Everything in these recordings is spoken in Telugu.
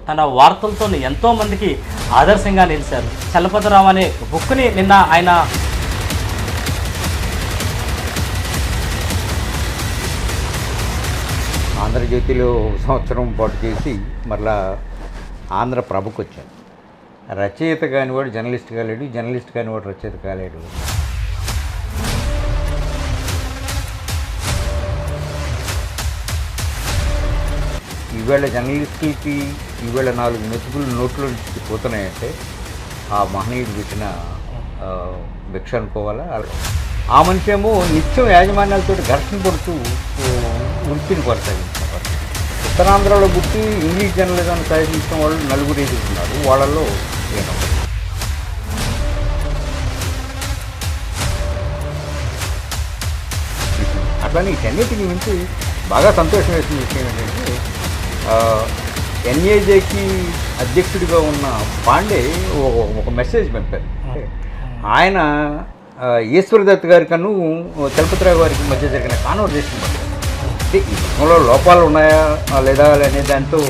తన వార్తలతో ఎంతోమందికి ఆదర్శంగా నిలిచారు. చలపతిరావు అనే బుక్ని నిన్న ఆయన ఆంధ్రజ్యోతిలో సంవత్సరం పాటు చేసి మరలా ఆంధ్రప్రభకు వచ్చాను. రచయిత కానివాడు జర్నలిస్ట్ కాలేడు, జర్నలిస్ట్ కానివాడు రచయిత కాలేడు. ఈవేళ జర్నలిస్టులకి ఈవేళ 4 మెతుకులు నోట్లో నుంచి పోతున్నాయంటే ఆ మహనీయుడు పెట్టిన భిక్ష అనుకోవాలా. ఆ మనిషి ఏమో నిత్యం యాజమాన్యాలతో ఘర్షణ పడుతూ వృత్తిని కొనసాగించారు. ఉత్తరాంధ్రలో పుట్టి ఇంగ్లీష్ జర్నలిజాన్ని సాధించిన వాళ్ళు 4 ఎదుగుతున్నారు. వాళ్ళల్లో నేను అట్లానే వీటన్నిటికి మించి బాగా సంతోషం వేసిన విషయం ఏంటంటే ఎన్ఏజేకి అధ్యక్షుడిగా ఉన్న పాండే ఒక మెసేజ్ పంపారు. ఆయన ఈశ్వరదత్ గారి కన్నా చలపతిరావు గారికి మధ్య జరిగిన కాన్వర్జేషన్ పడ్డారు. అంటే ఈ పుస్తకంలో లోపాలు ఉన్నాయా లేదా అనే దాంతో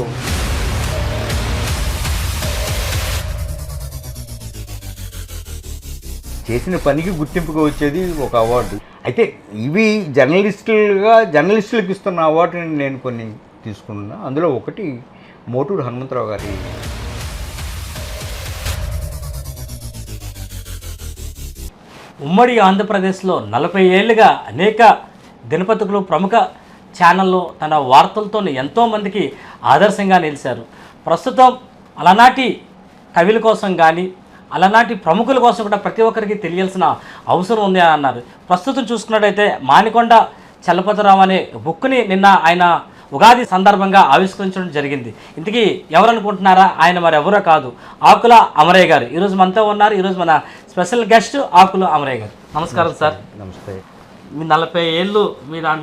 చేసిన పనికి గుర్తింపుగా వచ్చేది ఒక అవార్డు. అయితే ఇవి జర్నలిస్టులకు ఇస్తున్న అవార్డుని నేను కొన్ని తీసుకున్నా. అందులో ఒకటి మోటూరు హనుమంతరావు గారి ఉమ్మడి ఆంధ్రప్రదేశ్లో 40 ఏళ్ళుగా అనేక దినపత్రికలు ప్రముఖ ఛానల్లో తన వార్తలతో ఎంతోమందికి ఆదర్శంగా నిలిచారు. ప్రస్తుతం అలనాటి కవుల కోసం కానీ అలనాటి ప్రముఖుల కోసం కూడా ప్రతి ఒక్కరికి తెలియాల్సిన అవసరం ఉంది అని అన్నారు. ప్రస్తుతం చూసుకున్నట్టయితే మానికొండ చలపతిరావు అనే బుక్ని నిన్న ఆయన ఉగాది సందర్భంగా ఆవిష్కరించడం జరిగింది. ఇంతకీ ఎవరనుకుంటున్నారా? ఆయన మరి ఎవరో కాదు, ఆకుల అమరయ్య గారు. ఈరోజు మనతో ఉన్నారు. ఈరోజు మన స్పెషల్ గెస్ట్ ఆకుల అమరయ్య గారు. నమస్కారం సార్. నమస్తే. మీ 40 ఏళ్ళు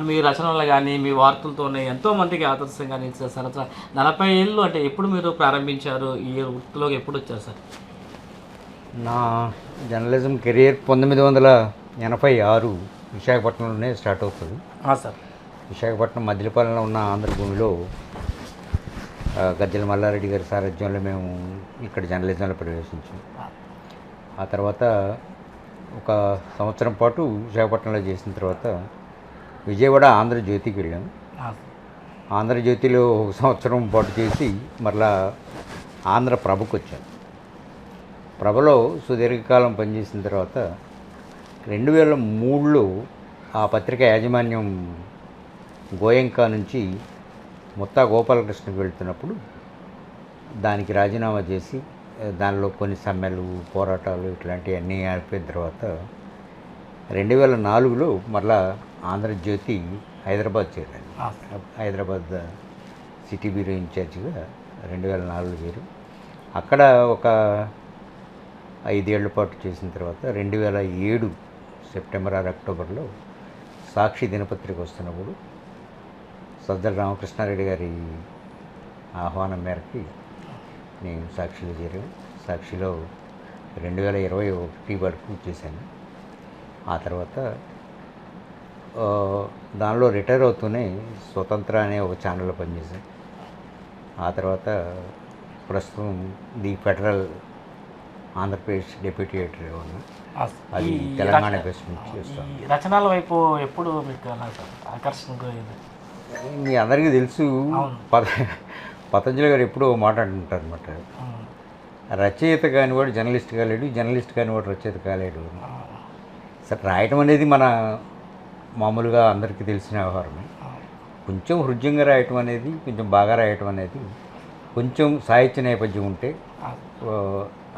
మీ రచనలు కానీ మీ వార్తలతోనే ఎంతోమందికి ఆదర్శంగా నిలిచారు సార్. 40 ఏళ్ళు అంటే ఎప్పుడు మీరు ప్రారంభించారు? ఈ వృత్తిలోకి ఎప్పుడు వచ్చారు సార్? నా జర్నలిజం కెరియర్ 1986 విశాఖపట్నంలోనే స్టార్ట్ అవుతుంది. సార్, విశాఖపట్నం మద్దిలపాలెంలో ఉన్న ఆంధ్రభూమిలో గజ్జల మల్లారెడ్డి గారి సారథ్యంలో మేము ఇక్కడ జర్నలిజంలో ప్రవేశించాం. ఆ తర్వాత ఒక సంవత్సరం పాటు విశాఖపట్నంలో చేసిన తర్వాత విజయవాడ ఆంధ్రజ్యోతికి వెళ్ళాము. ఆంధ్రజ్యోతిలో ఒక సంవత్సరం పాటు చేసి మరలా ఆంధ్రప్రభకు వచ్చాను. ప్రభలో సుదీర్ఘకాలం పనిచేసిన తర్వాత 2003లో ఆ పత్రిక యాజమాన్యం గోయంకా నుంచి ముత్తా గోపాలకృష్ణకి వెళ్తున్నప్పుడు దానికి రాజీనామా చేసి దానిలో కొన్ని సమ్మెలు పోరాటాలు ఇట్లాంటివన్నీ అయిపోయిన తర్వాత 2004లో మరలా ఆంధ్రజ్యోతి హైదరాబాద్ చేరాను. హైదరాబాద్ సిటీ బ్యూరో ఇన్ఛార్జిగా 2004లో చేరి అక్కడ ఒక 5 ఏళ్ల పాటు చేసిన తర్వాత 2007 సెప్టెంబర్ అక్టోబర్లో సాక్షి దినపత్రిక వస్తున్నప్పుడు సజ్జల రామకృష్ణారెడ్డి గారి ఆహ్వానం మేరకి నేను సాక్షిలో చేరాను. సాక్షిలో 2021 వరకు చేశాను. ఆ తర్వాత దానిలో రిటైర్ అవుతూనే స్వతంత్ర అనే ఒక ఛానల్లో పనిచేశాను. ఆ తర్వాత ప్రస్తుతం ది ఫెడరల్ ఆంధ్రప్రదేశ్ డెప్యూటీ ఎడిటర్గా ఉన్నా. అది తెలంగాణ బేస్ నుంచి చేస్తాను. రచనల వైపు ఎప్పుడు మీకు ఆకర్షణ? మీ అందరికీ తెలుసు, పతంజలి గారు ఎప్పుడూ మాట్లాడుతుంటారు అనమాట, రచయిత కానివాడు జర్నలిస్ట్ కాలేడు, జర్నలిస్ట్ కానివాడు రచయిత కాలేడు. సరే, రాయటం అనేది మన మామూలుగా అందరికీ తెలిసిన వ్యవహారమే. కొంచెం హృదయంగా రాయటం అనేది, కొంచెం బాగా రాయటం అనేది, కొంచెం సాహిత్య నేపథ్యం ఉంటే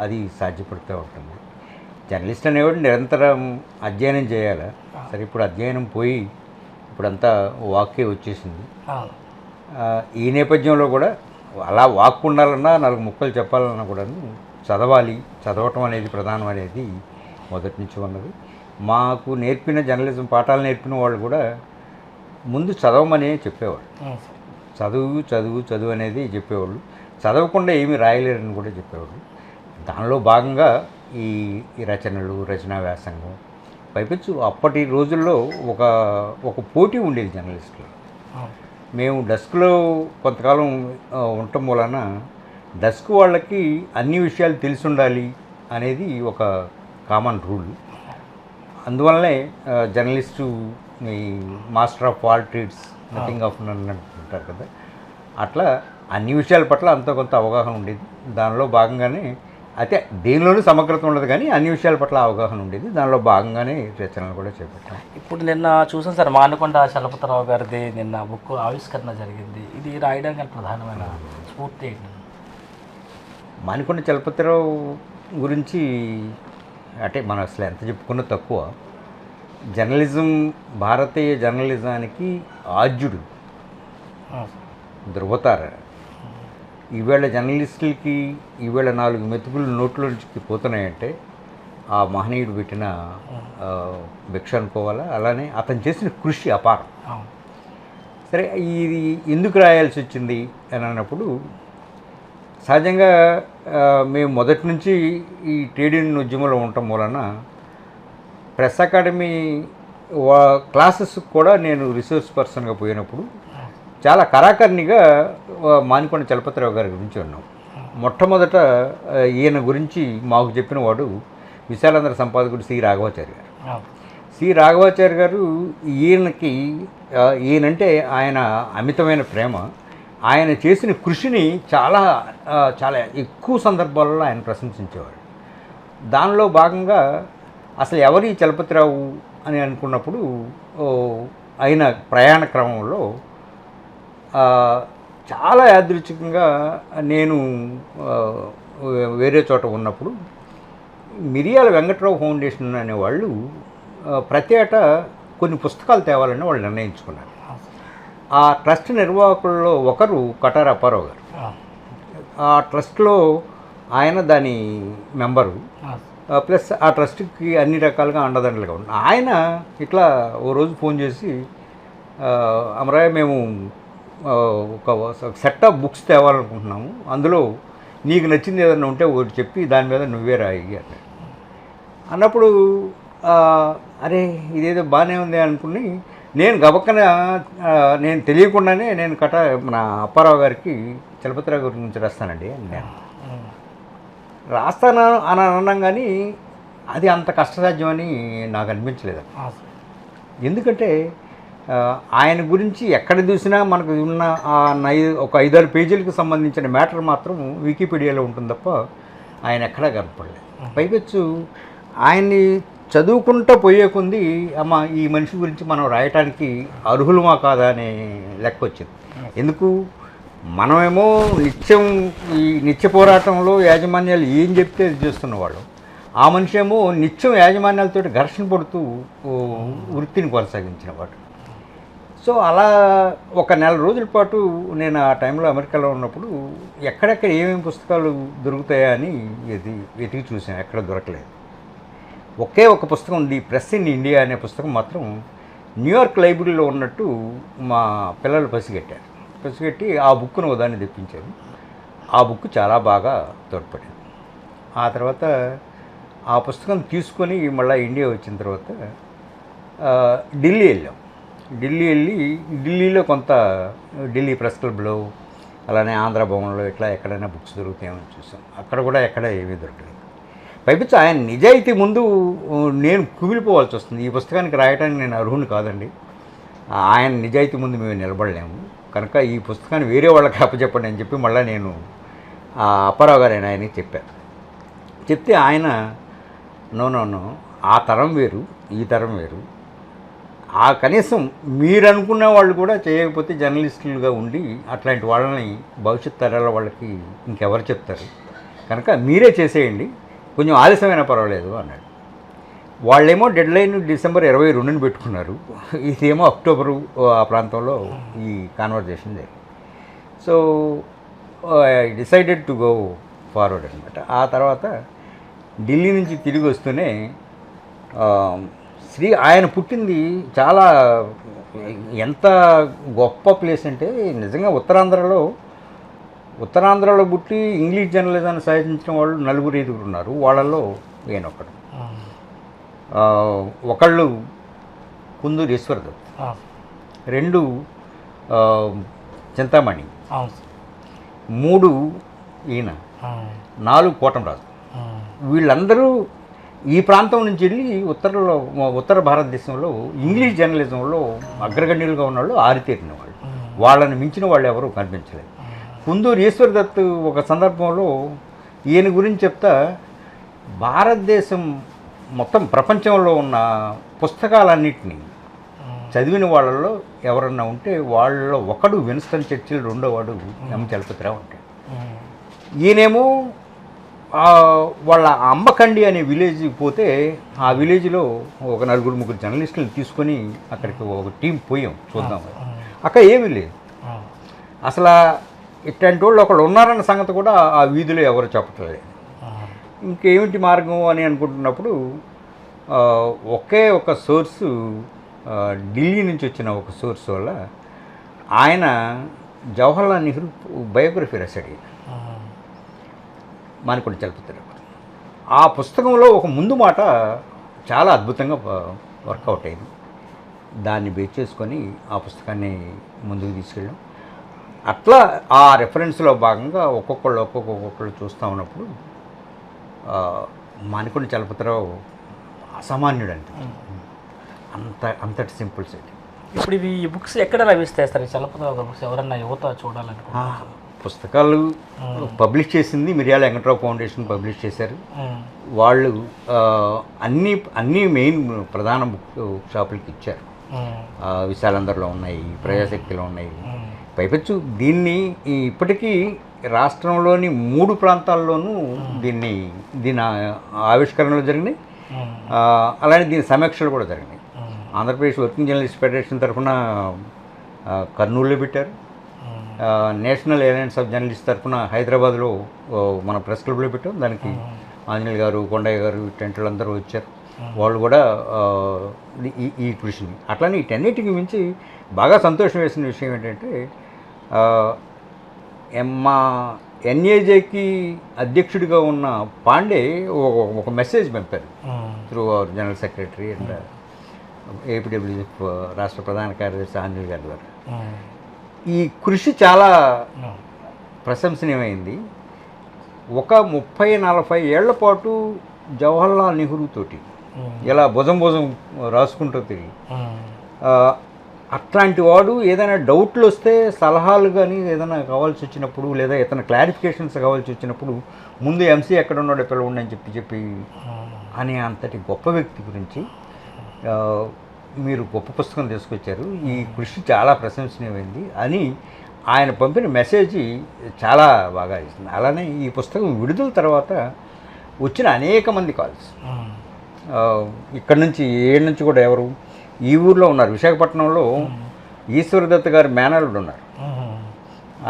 అది సాధ్యపడుతూ ఉంటుంది. జర్నలిస్ట్ అనేవాడు నిరంతరం అధ్యయనం చేయాలి. సరే, ఇప్పుడు అధ్యయనం పోయి ఇప్పుడంతా వాక్కే వచ్చేసింది. ఈ నేపథ్యంలో కూడా అలా వాక్ ఉండాలన్నా, 4 ముక్కలు చెప్పాలన్నా కూడా చదవాలి. చదవటం అనేది ప్రధానం అనేది మొదటి నుంచి ఉన్నది. మాకు నేర్పిన జర్నలిజం పాఠాలు నేర్పిన వాళ్ళు కూడా ముందు చదవమని చెప్పేవాళ్ళు. చదువు చదువు చదువు అనేది చెప్పేవాళ్ళు. చదవకుండా ఏమీ రాయలేరని కూడా చెప్పేవాళ్ళు. దానిలో భాగంగా ఈ రచనలు, రచనా వ్యాసంగం, పైపెచ్చు అప్పటి రోజుల్లో ఒక పోటీ ఉండేది జర్నలిస్టులు. మేము డెస్క్లో కొంతకాలం ఉండటం వలన డెస్క్ వాళ్ళకి అన్ని విషయాలు తెలిసి ఉండాలి అనేది ఒక కామన్ రూల్. అందువల్లనే జర్నలిస్టు ఈ master of all trades nothing of none అంటారు కదా, అట్లా అన్ని విషయాల పట్ల అంత కొంత అవగాహన ఉండేది. దానిలో భాగంగానే అయితే దేనిలోనూ సమగ్రత ఉండదు, కానీ అన్ని విషయాల పట్ల అవగాహన ఉండేది. దానిలో భాగంగానే రచనలు కూడా చేపట్టాం. ఇప్పుడు నిన్న చూసాం సార్, మానకొండ చలపతిరావు గారిది నిన్న బుక్ ఆవిష్కరణ జరిగింది. ఇది రాయడానికి ప్రధానమైన స్ఫూర్తి ఏంటి? మానకొండ చలపతిరావు గురించి అంటే మనం అసలు ఎంత చెప్పుకున్నా తక్కువ. జర్నలిజం, భారతీయ జర్నలిజానికి ఆద్యుడు, ధృవతార. ఈవేళ జర్నలిస్టులకి ఈవేళ 4 మెతుకులు నోట్లోంచి పోతున్నాయంటే ఆ మహనీయుడు పెట్టిన భిక్ష అనుకోవాలా. అలానే అతను చేసిన కృషి అపారం. సరే, ఇది ఎందుకు రాయాల్సి వచ్చింది అని అన్నప్పుడు, సహజంగా మేము మొదటి నుంచి ఈ ట్రేడ్ యూనియన్ ఉద్యమంలో ఉండటం వలన ప్రెస్ అకాడమీ క్లాసెస్ కూడా నేను రిసోర్స్ పర్సన్గా పోయినప్పుడు చాలా కరాకర్నిగా మానకొండ చలపతిరావు గారి గురించి ఉన్నాం. మొట్టమొదట ఈయన గురించి మాకు చెప్పిన వాడు విశాలాంధ్ర సంపాదకుడు సి రాఘవాచారి గారు. సి రాఘవాచారి గారు ఈయనంటే ఆయన అమితమైన ప్రేమ. ఆయన చేసిన కృషిని చాలా చాలా ఎక్కువ సందర్భాలలో ఆయన ప్రశంసించేవాడు. దానిలో భాగంగా అసలు ఎవరి చలపతిరావు అని అనుకున్నప్పుడు ఆయన ప్రయాణ క్రమంలో చాలా యాదృచ్ఛికంగా నేను వేరే చోట ఉన్నప్పుడు మిరియాల వెంకట్రావు ఫౌండేషన్ అనేవాళ్ళు ప్రతి ఏటా కొన్ని పుస్తకాలు తేవాలని వాళ్ళు నిర్ణయించుకున్నారు. ఆ ట్రస్ట్ నిర్వాహకుల్లో ఒకరు కటార అప్పారావు గారు. ఆ ట్రస్ట్లో ఆయన దాని మెంబరు, ప్లస్ ఆ ట్రస్ట్కి అన్ని రకాలుగా అండదండలుగా ఉన్నారు. ఆయన ఇట్లా ఓ రోజు ఫోన్ చేసి, అమరాయ మేము ఒక సెట్ ఆఫ్ బుక్స్ తేవాలనుకుంటున్నాము, అందులో నీకు నచ్చింది ఏదైనా ఉంటే ఒకటి చెప్పి దాని మీద నువ్వే రాయి అన్నప్పుడు, అరే ఇదేదో బాగానే ఉంది అనుకుని నేను గబక్కన నేను తెలియకుండానే నేను మన అప్పారావు గారికి చలపతిరావు గారి గురించి రాస్తానండి అని నేను రాస్తాను అని అన్నాం. కానీ అది అంత కష్టసాధ్యమని నాకు అనిపించలేదు. ఎందుకంటే ఆయన గురించి ఎక్కడ చూసినా మనకు ఉన్న ఒక 5-6 పేజీలకు సంబంధించిన మ్యాటర్ మాత్రం వికీపీడియాలో ఉంటుంది తప్ప ఆయన ఎక్కడా కనపడలేదు. పైపెచ్చు ఆయన్ని చదువుకుంటూ పోయే కొంది అమ్మ ఈ మనిషి గురించి మనం రాయటానికి అర్హులమా కాదా అనే లెక్క వచ్చింది. ఎందుకు, మనమేమో ఈ నిత్య పోరాటంలో యాజమాన్యాలు ఏం చెప్తే అది చేస్తున్నవాళ్ళు, ఆ మనిషి ఏమో నిత్యం యాజమాన్యాలతో ఘర్షణ పడుతూ వృత్తిని కొనసాగించినవాడు. సో అలా ఒక 4 రోజుల పాటు నేను ఆ టైంలో అమెరికాలో ఉన్నప్పుడు ఎక్కడెక్కడ ఏమేమి పుస్తకాలు దొరుకుతాయా అని వెతికి చూసాను. ఎక్కడ దొరకలేదు. ఒకే ఒక పుస్తకం ఉంది, ప్రెస్ ఇన్ ఇండియా అనే పుస్తకం మాత్రం న్యూయార్క్ లైబ్రరీలో ఉన్నట్టు మా పిల్లలు పసిగట్టి ఆ బుక్ను ఉదాన్ని తెప్పించారు. ఆ బుక్ చాలా బాగా తోడ్పడింది. ఆ తర్వాత ఆ పుస్తకం తీసుకొని మళ్ళీ ఇండియా వచ్చిన తర్వాత ఢిల్లీ వెళ్ళాం. ఢిల్లీలో కొంత ఢిల్లీ ప్రెస్ క్లబ్లో, అలానే ఆంధ్ర భవన్లో ఇట్లా ఎక్కడైనా బుక్స్ దొరుకుతాయని చూసాం. అక్కడ కూడా ఎక్కడ ఏమీ దొరకలేదు. పైపించి ఆయన నిజాయితీ ముందు నేను కుమిలిపోవాల్సి వస్తుంది. ఈ పుస్తకానికి రాయడానికి నేను అర్హుని కాదండి, ఆయన నిజాయితీ ముందు మేము నిలబడలేము, కనుక ఈ పుస్తకాన్ని వేరే వాళ్ళకి అప్పచెప్పండి అని చెప్పి మళ్ళీ నేను అప్పారావు గారు ఆయనకి చెప్పాను. చెప్తే ఆయన నో ఆ తరం వేరు, ఈ తరం వేరు, ఆ కనీసం మీరు అనుకున్న వాళ్ళు కూడా చేయకపోతే జర్నలిస్టులుగా ఉండి అట్లాంటి వాళ్ళని భవిష్యత్ తరాల వాళ్ళకి ఇంకెవరు చెప్తారు, కనుక మీరే చేసేయండి, కొంచెం ఆలస్యమైనా పర్వాలేదు అన్నాడు. వాళ్ళేమో డెడ్లైన్ డిసెంబర్ 22ని పెట్టుకున్నారు, ఇదేమో అక్టోబరు ఆ ప్రాంతంలో ఈ కాన్వర్జేషన్ జరిగింది. So I decided to go forward అనమాట. ఆ తర్వాత ఢిల్లీ నుంచి తిరిగి వస్తూనే ఆయన పుట్టింది చాలా ఎంత గొప్ప ప్లేస్ అంటే, నిజంగా ఉత్తరాంధ్రలో పుట్టి ఇంగ్లీష్ జర్నలిజాన్ని సాధించిన వాళ్ళు 4-5 ఉన్నారు. వాళ్ళల్లో ఈయనొక్కడు. ఒకళ్ళు కుందూరు ఈశ్వరదత్, 2 చింతామణి, 3 ఈయన, 4 కోటంరాజు. వీళ్ళందరూ ఈ ప్రాంతం నుంచి వెళ్ళి ఉత్తర భారతదేశంలో ఇంగ్లీష్ జర్నలిజంలో అగ్రగణ్యులుగా ఉన్న వాళ్ళు ఆరితేరిన వాళ్ళు. వాళ్ళని మించిన వాళ్ళు ఎవరూ కనిపించలేదు. కుందూరు ఈశ్వర్ దత్ ఒక సందర్భంలో ఈయన గురించి చెప్తా, భారతదేశం మొత్తం ప్రపంచంలో ఉన్న పుస్తకాలన్నింటినీ చదివిన వాళ్ళల్లో ఎవరన్నా ఉంటే వాళ్ళలో ఒకడు విన్స్టన్ చర్చిల్, రెండోవాడు ఎం చలపతిరావు ఉంటాడు. ఈయనేమో వాళ్ళ అమ్మకండి అనే విలేజ్ పోతే ఆ విలేజ్లో ఒక 4-3 జర్నలిస్టులను తీసుకొని అక్కడికి ఒక టీం పోయాం చూద్దాం. అక్కడ ఏమీ లేదు అసలు. ఇట్లాంటి వాళ్ళు ఒకళ్ళు ఉన్నారన్న సంగతి కూడా ఆ వీధిలో ఎవరు చెప్పట్లేదు. ఇంకేమిటి మార్గం అని అనుకుంటున్నప్పుడు ఒకే ఒక సోర్సు, ఢిల్లీ నుంచి వచ్చిన ఒక సోర్స్ వల్ల ఆయన జవహర్లాల్ నెహ్రూ బయోగ్రఫీ రాశాడు మానికొండ చలపతిరావు. ఆ పుస్తకంలో ఒక ముందు మాట చాలా అద్భుతంగా వర్కౌట్ అయింది. దాన్ని బేస్ చేసుకొని ఆ పుస్తకాన్ని ముందుకు తీసుకెళ్ళాం. అట్లా ఆ రెఫరెన్స్లో భాగంగా ఒక్కొక్కళ్ళు చూస్తూ ఉన్నప్పుడు మానికొండ చలపతిరావు అసామాన్యుడు అంతటి సింపుల్ సెట్. ఇప్పుడు ఇవి ఈ బుక్స్ ఎక్కడ లభిస్తాయి సార్? చలపతిరావు బుక్స్ ఎవరన్నా యువత చూడాలనుకుంటున్నారు? పుస్తకాలు పబ్లిష్ చేసింది మిర్యాల వెంకట్రావు ఫౌండేషన్ పబ్లిష్ చేశారు. వాళ్ళు అన్ని మెయిన్ ప్రధాన బుక్ షాపులకి ఇచ్చారు. విశాలందరిలో ఉన్నాయి, ప్రజాశక్తిలో ఉన్నాయి. పైపెచ్చు దీన్ని ఇప్పటికీ రాష్ట్రంలోని 3 ప్రాంతాల్లోనూ దీని ఆవిష్కరణలు జరిగినాయి. అలానే దీని సమీక్షలు కూడా జరిగినాయి. ఆంధ్రప్రదేశ్ వర్కింగ్ జర్నలిస్ట్ ఫెడరేషన్ తరఫున కర్నూలులో పెట్టారు. నేషనల్ అలయన్స్ ఆఫ్ జర్నలిస్ట్ తరఫున హైదరాబాద్లో మన ప్రెస్ క్లబ్లో పెట్టాం. దానికి ఆంజనేయులు గారు, కొండయ్య గారు ఇట్లాంటి అందరూ వచ్చారు. వాళ్ళు కూడా ఈ కృషిని అట్లానే వీటన్నిటికి మించి బాగా సంతోషం వేసిన విషయం ఏంటంటే, మా ఎన్ఏజేకి అధ్యక్షుడిగా ఉన్న పాండే ఒక మెసేజ్ పంపారు through our general secretary and APWF రాష్ట్ర ప్రధాన కార్యదర్శి ఆంజనేయులు గారి ద్వారా. ఈ కృషి చాలా ప్రశంసనీయమైంది. ఒక 30-40 ఏళ్ల పాటు జవహర్లాల్ నెహ్రూ తోటి ఇలా భుజం రాసుకుంటూ తిరిగి, అట్లాంటి వాడు ఏదైనా డౌట్లు వస్తే సలహాలు కానీ ఏదైనా కావాల్సి వచ్చినప్పుడు, లేదా ఏదైనా క్లారిఫికేషన్స్ కావాల్సి వచ్చినప్పుడు ముందు ఎంసీ ఎక్కడ ఉన్నాడో పిలవండి అని చెప్పి అనే అంతటి గొప్ప వ్యక్తి గురించి మీరు గొప్ప పుస్తకం తీసుకొచ్చారు. ఈ కృషి చాలా ప్రశంసనీయమైంది అని ఆయన పంపిన మెసేజ్ చాలా బాగా ఇస్తుంది. అలానే ఈ పుస్తకం విడుదల తర్వాత వచ్చిన అనేక మంది కాల్స్, ఇక్కడ నుంచి ఏడు నుంచి కూడా ఎవరు ఈ ఊర్లో ఉన్నారు. విశాఖపట్నంలో ఈశ్వరదత్ గారి మేనల్లుడు ఉన్నారు.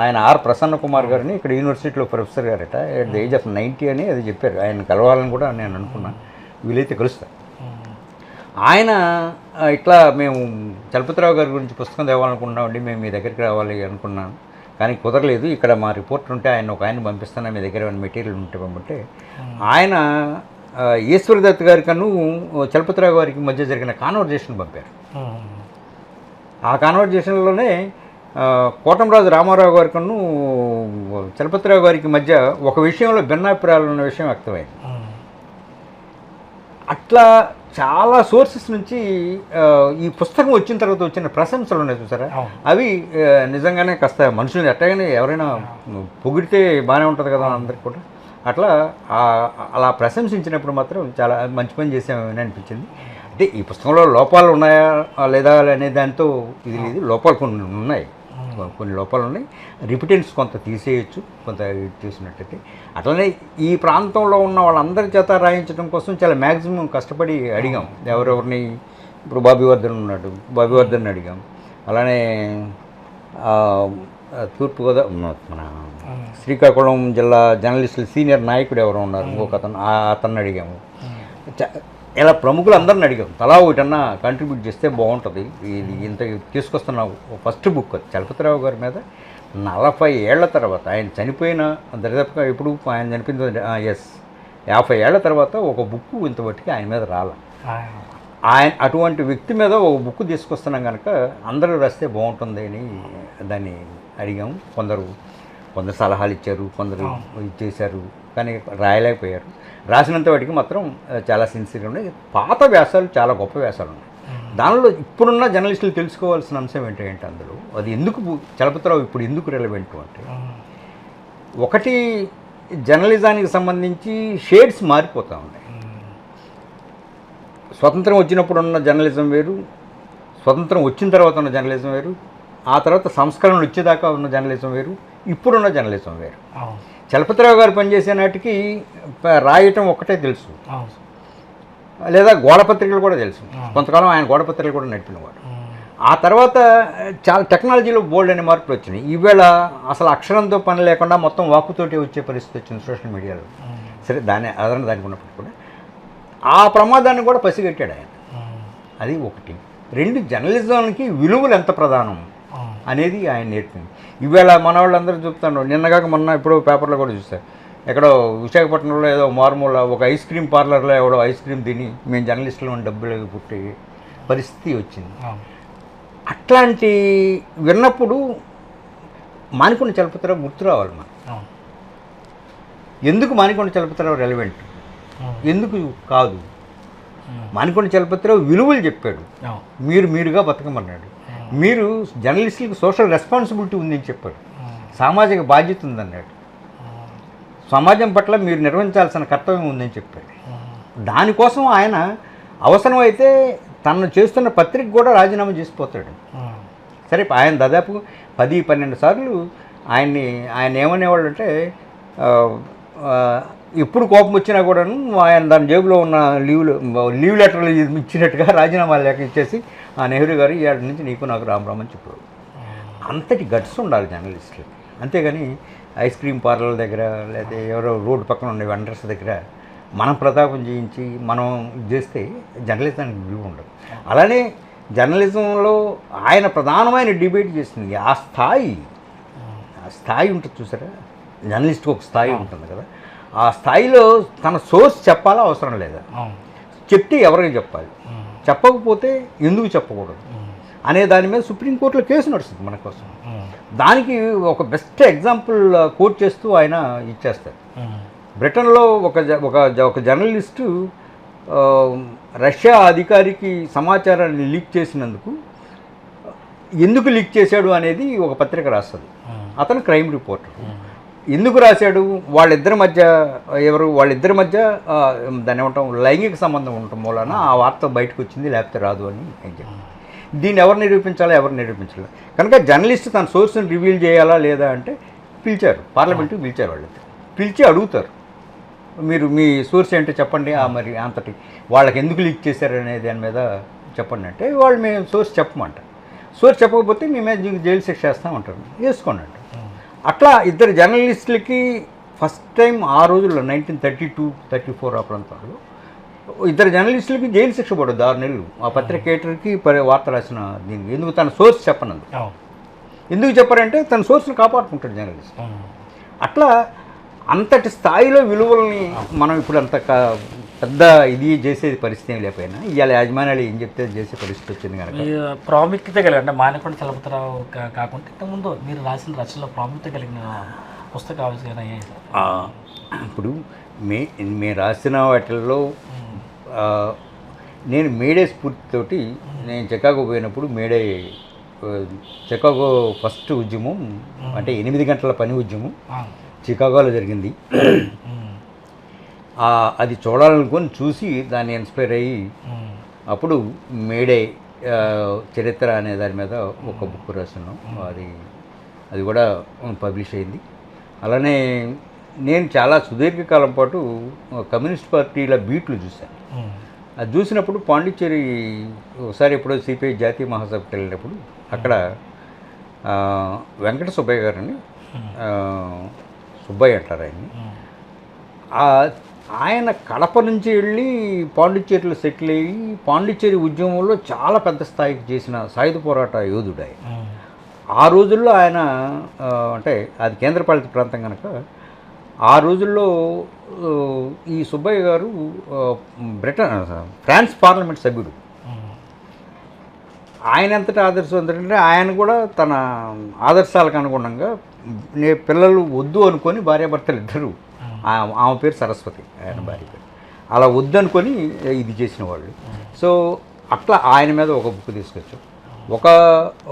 ఆయన ఆర్ ప్రసన్న కుమార్ గారిని ఇక్కడ యూనివర్సిటీలో ప్రొఫెసర్ గారట. ఎట్ ద ఏజ్ ఆఫ్ 90 అని అది చెప్పారు. ఆయన కలవాలని కూడా నేను అనుకున్నాను. వీలైతే కలుస్తాను. ఆయన ఇట్లా మేము చలపతిరావు గారి గురించి పుస్తకం తేవాలనుకుంటున్నామండి, మేము మీ దగ్గరికి రావాలి అనుకున్నాను, కానీ కుదరలేదు. ఇక్కడ మా రిపోర్టర్ ఉంటే ఆయన పంపిస్తాను, మీ దగ్గర ఏమైనా మెటీరియల్ ఉంటే పంపంటే ఆయన ఈశ్వరదత్ గారి కను చలపతిరావు గారికి మధ్య జరిగిన కాన్వర్జేషన్ పంపారు. ఆ కాన్వర్జేషన్లోనే కోటంరాజు రామారావు గారి కను చలపతిరావు గారికి మధ్య ఒక విషయంలో భిన్నాభిప్రాయాలు ఉన్న విషయం వ్యక్తమైంది. అట్లా చాలా సోర్సెస్ నుంచి ఈ పుస్తకం వచ్చిన తర్వాత వచ్చిన ప్రశంసలు ఉన్నాయి చూసారా, అవి నిజంగానే కాస్త మనుషులు ఎట్టగానే ఎవరైనా పొగిడితే బాగానే ఉంటుంది కదా అందరికి కూడా. అట్లా అలా ప్రశంసించినప్పుడు మాత్రం చాలా మంచి పని చేసామని అనిపించింది. అంటే ఈ పుస్తకంలో లోపాలు ఉన్నాయా లేదా అనే దాంతో ఇది లేదు. లోపాలు కొన్ని లోపాలు ఉన్నాయి. రిపిటెన్స్ కొంత తీసేయచ్చు, కొంత చేసినట్టయితే. అట్లనే ఈ ప్రాంతంలో ఉన్న వాళ్ళందరి చేత రాయించడం కోసం చాలా మ్యాక్సిమం కష్టపడి అడిగాం. ఎవరెవరిని, ఇప్పుడు బాబీవర్ధన్ ఉన్నాడు, బాబీవర్ధన్ అడిగాం. అలానే తూర్పుగోదావరి మన శ్రీకాకుళం జిల్లా జర్నలిస్టులు సీనియర్ నాయకుడు ఎవరు ఉన్నారు, ఇంకొక అతన్ని అడిగాము. ఇలా ప్రముఖులందరిని అడిగాం. తలా ఒకటన్నా కంట్రిబ్యూట్ చేస్తే బాగుంటుంది. ఇది ఇంత తీసుకొస్తున్న ఫస్ట్ బుక్ చలపతిరావు గారి మీద 40 ఏళ్ల తర్వాత, ఆయన చనిపోయిన దరిదాపుగా ఎప్పుడు ఆయన చనిపోయింది 50 ఏళ్ల తర్వాత ఒక బుక్ ఇంతవరకు ఆయన మీద రాల. ఆయన అటువంటి వ్యక్తి మీద ఒక బుక్ తీసుకొస్తున్నాం కనుక అందరూ రాస్తే బాగుంటుంది అని దాన్ని అడిగాము. కొందరు కొందరు సలహాలు ఇచ్చారు, కొందరు ఇచ్చేశారు, కానీ రాయలేకపోయారు. రాసినంత వాటికి మాత్రం చాలా సిన్సియర్గా ఉన్నాయి. పాత వ్యాసాలు చాలా గొప్ప వ్యాసాలు ఉన్నాయి. దానిలో ఇప్పుడున్న జర్నలిస్టులు తెలుసుకోవాల్సిన అంశం ఏంటంటే అందులో అది ఎందుకు చలపతిరావు ఇప్పుడు ఎందుకు రెలవెంట్ అంటే, ఒకటి జర్నలిజానికి సంబంధించి షేడ్స్ మారిపోతూ ఉన్నాయి. స్వతంత్రం వచ్చినప్పుడు ఉన్న జర్నలిజం వేరు, స్వతంత్రం వచ్చిన తర్వాత ఉన్న జర్నలిజం వేరు, ఆ తర్వాత సంస్కరణలు వచ్చేదాకా ఉన్న జర్నలిజం వేరు, ఇప్పుడున్న జర్నలిజం వేరు. చలపతిరావు గారు పనిచేసే నాటికి రాయటం ఒక్కటే తెలుసు, లేదా గోడపత్రికలు కూడా తెలుసు. కొంతకాలం ఆయన గోడపత్రికలు కూడా నడిపినవాడు. ఆ తర్వాత చాలా టెక్నాలజీలో బోల్డ్ అనే మార్పులు వచ్చినాయి. ఈవేళ అసలు అక్షరంతో పని లేకుండా మొత్తం వాక్కుతోటి వచ్చే పరిస్థితి వచ్చింది సోషల్ మీడియాలో. సరే, దానికి ఉన్నప్పుడు కూడా ఆ ప్రమాదాన్ని కూడా పసిగట్టాడు ఆయన. అది ఒకటి. రెండు, జర్నలిజానికి విలువలు ఎంత ప్రధానం అనేది ఆయన నేర్పింది. ఈవేళ మన వాళ్ళందరూ చెప్తాను, నిన్నగాక మొన్న ఇప్పుడు పేపర్లో కూడా చూస్తారు, ఎక్కడో విశాఖపట్నంలో ఏదో మారుమూల ఒక ఐస్ క్రీమ్ పార్లర్లో ఎవడో ఐస్ క్రీమ్ తిని మేము జర్నలిస్టులు డబ్బులు పుట్టే పరిస్థితి వచ్చింది. అట్లాంటి విన్నప్పుడు మానికొండ చలపతిరావు గుర్తు రావాలి మనం. ఎందుకు మానికొండ చలపతిరావు రెలవెంట్, ఎందుకు కాదు? మానికొండ చలపతిరావు విలువలు చెప్పాడు, మీరుగా బతకమన్నాడు. మీరు జర్నలిస్టులకు సోషల్ రెస్పాన్సిబిలిటీ ఉందని చెప్పాడు, సామాజిక బాధ్యత ఉందన్నాడు, సమాజం పట్ల మీరు నిర్వహించాల్సిన కర్తవ్యం ఉందని చెప్పాడు. దానికోసం ఆయన అవసరమైతే తను చేస్తున్న పత్రిక కూడా రాజీనామా చేసిపోతాడు. సరే, ఆయన దాదాపు 10-12 సార్లు ఆయన ఏమనేవాళ్ళు అంటే, ఎప్పుడు కోపం వచ్చినా కూడాను ఆయన దాని జేబులో ఉన్న లీవ్ లెటర్లు ఇచ్చినట్టుగా రాజీనామా లేఖ ఇచ్చేసి, ఆ నెహ్రూ గారు ఈ ఏడాది నుంచి నీకు నాకు రామ్ అని చెప్పారు. అంతటి గట్స్ ఉండాలి జర్నలిస్టులకి. అంతేగాని ఐస్ క్రీమ్ పార్లర్ల దగ్గర లేదా ఎవరో రోడ్డు పక్కన ఉండే వెండర్స్ దగ్గర మనం ప్రతాపం చేయించి మనం చేస్తే జర్నలిజానికి విలువ ఉండదు. అలానే జర్నలిజంలో ఆయన ప్రధానమైన డిబేట్ చేసింది ఆ స్థాయి ఉంటుంది చూసారా, జర్నలిస్ట్కి ఒక స్థాయి ఉంటుంది కదా, ఆ స్థాయిలో తన సోర్స్ చెప్పాలా అవసరం లేదా, చెప్తే ఎవరికి చెప్పాలి, చెప్పకపోతే ఎందుకు చెప్పకూడదు అనే దాని మీద సుప్రీంకోర్టులో కేసు నడుస్తుంది మన కోసం. దానికి ఒక బెస్ట్ ఎగ్జాంపుల్ కోట్ చేస్తూ ఆయన ఇచ్చేస్తారు. బ్రిటన్లో ఒక జర్నలిస్టు రష్యా అధికారికి సమాచారాన్ని లీక్ చేసినందుకు ఎందుకు లీక్ చేశాడు అనేది ఒక పత్రిక రాస్తుంది. అతను క్రైమ్ రిపోర్టర్. ఎందుకు రాశాడు? వాళ్ళిద్దరి మధ్య దాన్ని ఏమంటాం, లైంగిక సంబంధం ఉండటం మూలన ఆ వార్త బయటకు వచ్చింది, లేకపోతే రాదు అని నేను చెప్పాను. దీన్ని ఎవరు నిరూపించాలో ఎవరు నిరూపించాలి కనుక జర్నలిస్ట్ తన సోర్స్ని రివీల్ చేయాలా లేదా అంటే పిలిచారు, పార్లమెంట్కి పిలిచారు. వాళ్ళకి పిలిచి అడుగుతారు, మీరు మీ సోర్స్ ఏంటో చెప్పండి, మరి అంతటి వాళ్ళకి ఎందుకు లీక్ చేశారు అనే దాని మీద చెప్పండి అంటే వాళ్ళు మేము సోర్స్ చెప్పమంటారు. సోర్స్ చెప్పకపోతే మీ మీద జైలు శిక్ష వేస్తామంటారు, వేసుకోండి అంటారు. అట్లా ఇద్దరు జర్నలిస్టులకి ఫస్ట్ టైం ఆ రోజుల్లో 1932-34 ఆ ప్రాంతాల్లో ఇద్దరు జర్నలిస్టులకి జైలు శిక్ష పడదు 6 నెలలు. ఆ పత్రికేటర్కి వార్త రాసిన దీనికి ఎందుకు తన సోర్స్ చెప్పనందు. ఎందుకు చెప్పారంటే తన సోర్స్ని కాపాడుకుంటాడు జర్నలిస్ట్. అట్లా అంతటి స్థాయిలో విలువల్ని మనం ఇప్పుడు అంత పెద్ద ఇది చేసేది పరిస్థితి లేకపోయినా ఇవాళ యాజమాన్యాలు ఏం చెప్తే చేసే పరిస్థితి వచ్చింది కనుక ప్రాముఖ్యత కలిగిన అంటే మానికొండ చలపతిరావు కాకుండా ఇంతకుముందు మీరు రాసిన రచనలో ప్రాముఖ్యత కలిగిన పుస్తకాలు ఇప్పుడు మేము రాసిన వాటిల్లో నేను మేడే స్ఫూర్తితోటి నేను చికాగో పోయినప్పుడు చికాగో ఫస్ట్ ఉద్యమం అంటే 8 గంటల పని ఉద్యమం చికాగోలో జరిగింది. అది చూడాలనుకొని చూసి దాన్ని ఇన్స్పైర్ అయ్యి అప్పుడు మేడే చరిత్ర అనే దాని మీద ఒక బుక్ రాస్తున్నాం. అది కూడా పబ్లిష్ అయింది. అలానే నేను చాలా సుదీర్ఘకాలం పాటు కమ్యూనిస్ట్ పార్టీల బీట్లు చూశాను. అది చూసినప్పుడు పాండిచ్చేరి ఒకసారి ఎప్పుడో సిపిఐ జాతీయ మహాసభకి వెళ్ళినప్పుడు అక్కడ వెంకట సుబ్బయ్య గారని, సుబ్బయ్య అంటారు ఆయన్ని, ఆయన కడప నుంచి వెళ్ళి పాండిచ్చేరిలో సెటిల్ అయ్యి పాండిచ్చేరి ఉద్యమంలో చాలా పెద్ద స్థాయికి చేసిన సాయుధ పోరాట యోధుడు ఆయన. ఆ రోజుల్లో ఆయన అంటే అది కేంద్రపాలిత ప్రాంతం కనుక ఆ రోజుల్లో ఈ సుబ్బయ్య గారు ఫ్రాన్స్ పార్లమెంట్ సభ్యుడు. ఆయన ఎంతటి ఆదర్శవంతుడంటే ఆయన కూడా తన ఆదర్శాలకు అనుగుణంగా పిల్లలు వద్దు అనుకొని భార్యాభర్తలు ఇద్దరు, ఆమె పేరు సరస్వతి, ఆయన భార్య పేరు, అలా వద్దు అనుకొని ఇది చేసిన వాళ్ళు. సో అట్లా ఆయన మీద ఒక బుక్ తీసుకొచ్చాం. ఒక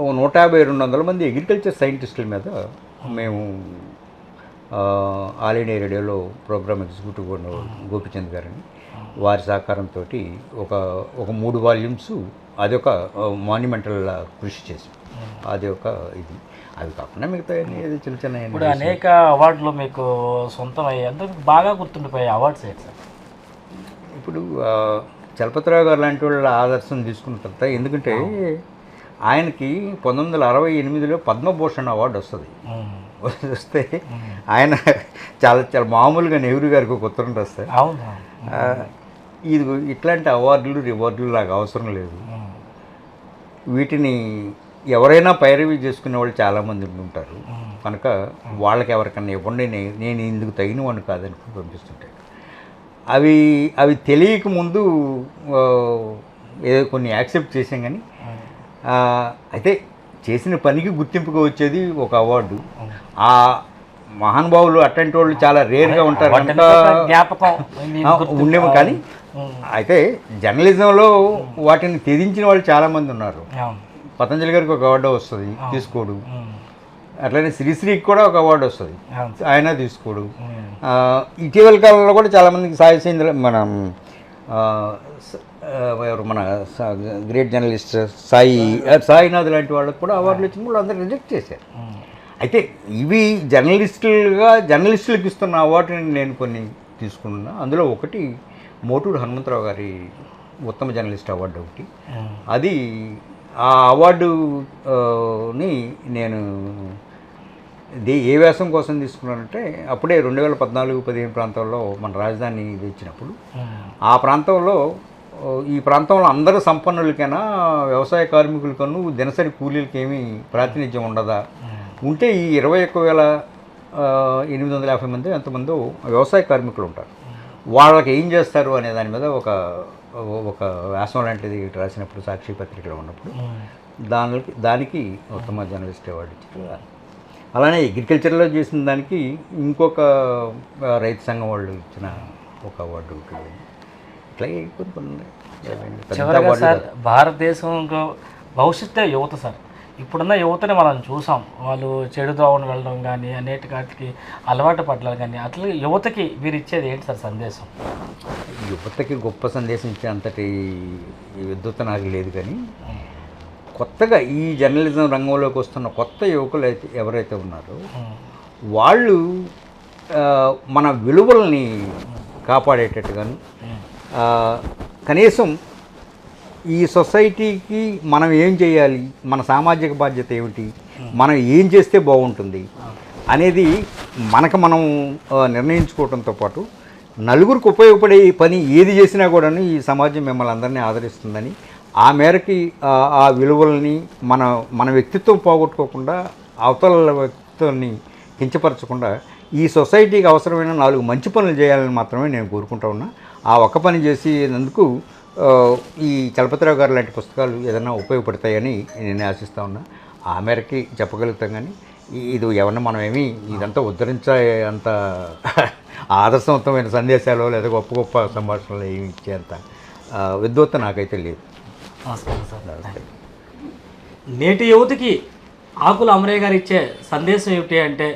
150-200 మంది అగ్రికల్చర్ సైంటిస్టుల మీద మేము ఆల్ ఇండియా రేడియోలో ప్రోగ్రామ్ ఎగ్జిక్యూటివ్ గోపిచంద్ గారిని వారి సహకారంతో ఒక 3 వాల్యూమ్స్ అది ఒక మాన్యుమెంటల్ కృషి చేసాం. అది ఒక ఇది. అవి కాకుండా మిగతా చిన్న చిన్న ఇప్పుడు అనేక అవార్డులు మీకు సొంతం అయ్యాయి, అంటే బాగా గుర్తుండిపోయే అవార్డ్స్ ఏంటి సార్? ఇప్పుడు చలపతిరావు గారు లాంటి వాళ్ళ ఆదర్శం తీసుకున్న తర్వాత, ఎందుకంటే ఆయనకి 1968లో పద్మభూషణ్ అవార్డు వస్తుంది. వస్తే ఆయన చాలా చాలా మామూలుగా నెహ్రూ గారికి ఒక ఉత్తరం రాస్తారు, ఇది ఇట్లాంటి అవార్డులు రివార్డులు నాకు అవసరం లేదు, వీటిని ఎవరైనా పైరవీ చేసుకునే వాళ్ళు చాలామంది ఉంటారు కనుక వాళ్ళకి ఎవరికన్నా ఇవ్వండి, నేను ఇందుకు తగిన వాడిని కాదని పంపిస్తుంటాడు. అవి తెలియక ముందు ఏదో కొన్ని యాక్సెప్ట్ చేసాం, కానీ అయితే చేసిన పనికి గుర్తింపుగా వచ్చేది ఒక అవార్డు. ఆ మహానుభావులు అట్లాంటి వాళ్ళు చాలా రేర్గా ఉంటారు కనుక ఉండేమో. కానీ అయితే జర్నలిజంలో వాటిని త్యజించిన వాళ్ళు చాలామంది ఉన్నారు. పతంజలి గారికి ఒక అవార్డు వస్తుంది, తీసుకోడు. అట్లనే శ్రీశ్రీకి కూడా ఒక అవార్డు వస్తుంది, ఆయన తీసుకోడు. ఇటీవల కాలంలో కూడా చాలామందికి సాయసేంద్ర మన గ్రేట్ జర్నలిస్ట్ సాయినాథ్ లాంటి వాళ్ళకి కూడా అవార్డులు వచ్చిన వాళ్ళు అందరూ రిజెక్ట్ చేశారు. అయితే ఇవి జర్నలిస్టులకు ఇస్తున్న అవార్డుని నేను కొన్ని తీసుకున్నా. అందులో ఒకటి మోటూరు హనుమంతరావు గారి ఉత్తమ జర్నలిస్ట్ అవార్డు ఒకటి. అది ఆ అవార్డుని నేను ఏ వ్యాసం కోసం తీసుకున్నానంటే, అప్పుడే 2014-15 ప్రాంతంలో మన రాజధాని తెచ్చినప్పుడు ఆ ప్రాంతంలో ఈ ప్రాంతంలో అందరూ సంపన్నులకైనా వ్యవసాయ కార్మికులకను దినసరి కూలీలకి ఏమీ ప్రాతినిధ్యం ఉండదా, ఉంటే ఈ 21,850 మంది ఎంతమందో వ్యవసాయ కార్మికులు ఉంటారు, వాళ్ళకి ఏం చేస్తారు అనే దాని మీద ఒక వ్యాసం లాంటిది రాసినప్పుడు సాక్షి పత్రికలో ఉన్నప్పుడు దానికి ఉత్తమ జర్నలిస్ట్ అవార్డు ఇచ్చారు. అలానే అగ్రికల్చర్లో చేసిన దానికి ఇంకొక రైతు సంఘం వాళ్ళు ఇచ్చిన ఒక అవార్డు ఉంటుంది. ఇట్లాగే చివరగా సార్, భారతదేశం భవిష్యత్తు యువత సార్. ఇప్పుడున్న యువతని మనం చూసాం, వాళ్ళు చెడు దోవను వెళ్ళడం కానీ అనేటికి అలవాటు పడడం కానీ, అట్లా యువతకి మీరు ఇచ్చేది ఏంటి సార్ సందేశం? యువతకి గొప్ప సందేశం ఇచ్చే అంతటి విద్యుత్ నాకు లేదు, కానీ కొత్తగా ఈ జర్నలిజం రంగంలోకి వస్తున్న కొత్త యువకులు అయితే ఎవరైతే ఉన్నారో వాళ్ళు మన విలువల్ని కాపాడేటట్టుగాను, కనీసం ఈ సొసైటీకి మనం ఏం చేయాలి, మన సామాజిక బాధ్యత ఏమిటి, మనం ఏం చేస్తే బాగుంటుంది అనేది మనం నిర్ణయించుకోవడంతో పాటు నలుగురికి ఉపయోగపడే పని ఏది చేసినా కూడాను ఈ సమాజం మిమ్మల్ని అందరినీ ఆదరిస్తుందని, ఆ మేరకి ఆ విలువల్ని మన వ్యక్తిత్వం పోగొట్టుకోకుండా, అవతల వ్యక్తిత్వాన్ని కించపరచకుండా ఈ సొసైటీకి అవసరమైన 4 మంచి పనులు చేయాలని మాత్రమే నేను కోరుకుంటా ఉన్నా. ఆ ఒక్క పని చేసేందుకు ఈ చలపతిరావు గారు లాంటి పుస్తకాలు ఏదైనా ఉపయోగపడతాయని నేను ఆశిస్తూ ఉన్నా. ఆ మేరకి చెప్పగలుగుతాం, కానీ ఇది ఎవరిని మనమేమి ఇదంతా ఉద్ధరించే అంత ఆదర్శవంతమైన సందేశాలు లేదా గొప్ప గొప్ప సంభాషణలు ఏమి ఇచ్చేంత విద్వత్తు నాకైతే లేదు. నేటి యువతకి ఆకుల అమరయ్య గారు ఇచ్చే సందేశం ఏమిటి అంటే,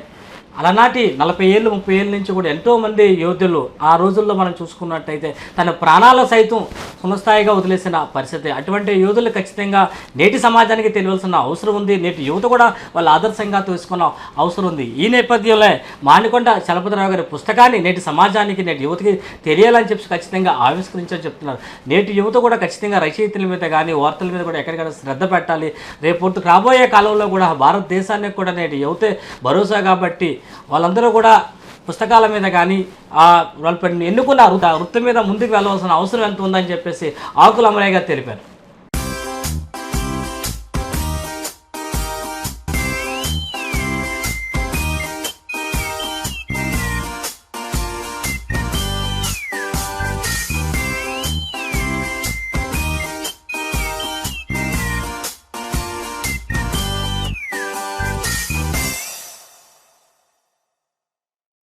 అలనాటి 40 ఏళ్ళు 30 ఏళ్ళ నుంచి కూడా ఎంతోమంది యోధులు ఆ రోజుల్లో మనం చూసుకున్నట్టయితే తన ప్రాణాల సైతం సుమస్థాయిగా వదిలేసిన పరిస్థితి. అటువంటి యోధులు ఖచ్చితంగా నేటి సమాజానికి తెలియాల్సిన అవసరం ఉంది. నేటి యువత కూడా వాళ్ళ ఆదర్శంగా తీసుకున్న అవసరం ఉంది. ఈ నేపథ్యంలో మానికొండ చలపతిరావు గారి పుస్తకాన్ని నేటి సమాజానికి, నేటి యువతకి తెలియాలని చెప్పి ఖచ్చితంగా ఆవిష్కరించని చెప్తున్నారు. నేటి యువత కూడా ఖచ్చితంగా రచయితల మీద కానీ వార్తల మీద కూడా ఎక్కడికైనా శ్రద్ధ పెట్టాలి. రేపు రాబోయే కాలంలో కూడా భారతదేశానికి కూడా నేటి యువతే భరోసా. కాబట్టి వాళ్ళందరూ కూడా పుస్తకాల మీద కానీ వాళ్ళు ఎన్నుకున్న వృత్తి మీద ముందుకు వెళ్ళవలసిన అవసరం ఎంత ఉందని చెప్పేసి ఆకుల అమరయ్య గారు తెలిపారు.